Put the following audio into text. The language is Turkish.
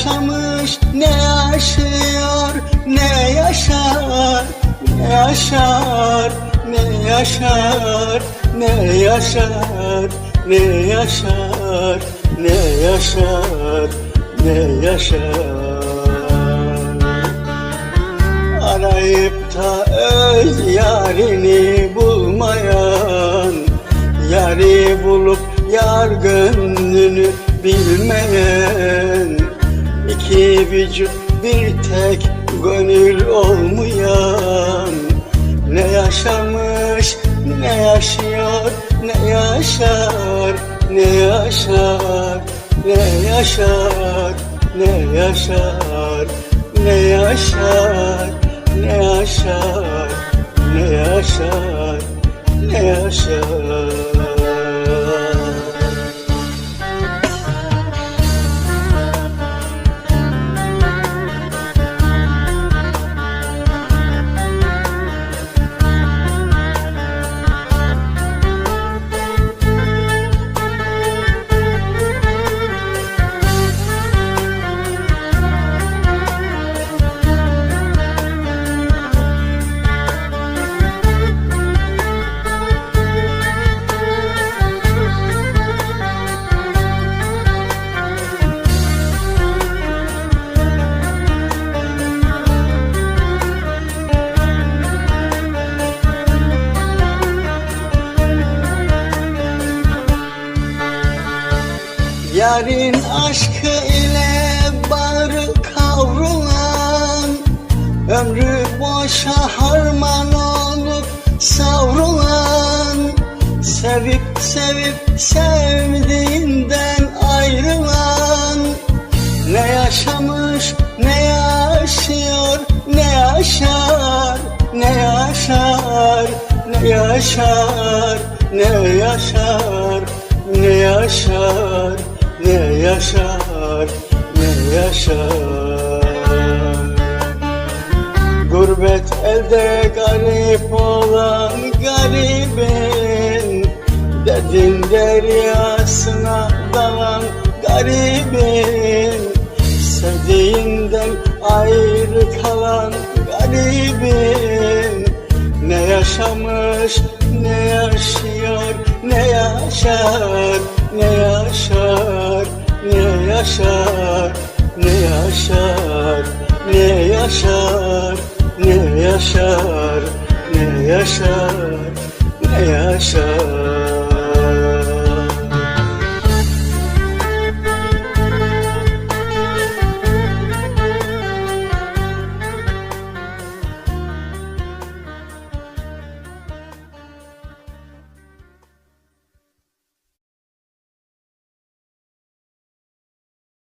yaşamış, ne yaşıyor, ne yaşar, ne yaşar, ne yaşar, ne yaşar, ne yaşar, ne yaşar, ne yaşar. Arayıp da öz yarini bulmayan, yari bulup yar gönlünü bilmeyen, iki vücut bir tek gönül olmayan, ne yaşamış, ne yaşıyor, ne yaşar, ne yaşar, ne yaşar, ne yaşar, ne yaşar, ne yaşar, ne yaşar, ne yaşar. Yarın aşkı ile bağrı kavrulan, ömrü boşa harman olup savrulan, sevip sevip sevdiğinden ayrılan, ne yaşamış, ne yaşıyor, ne yaşar, ne yaşar, ne yaşar, ne yaşar, ne yaşar, ne yaşar, ne yaşar. Gurbet elde garip olan garibin, derdin deryasına dalan garibin, sevdiğinden ayrı kalan garibin, ne yaşamış, ne yaşıyor, ne yaşar, ne yaşar, ne yaşar, ne yaşar, ne yaşar, ne yaşar, ne yaşar, ne yaşar.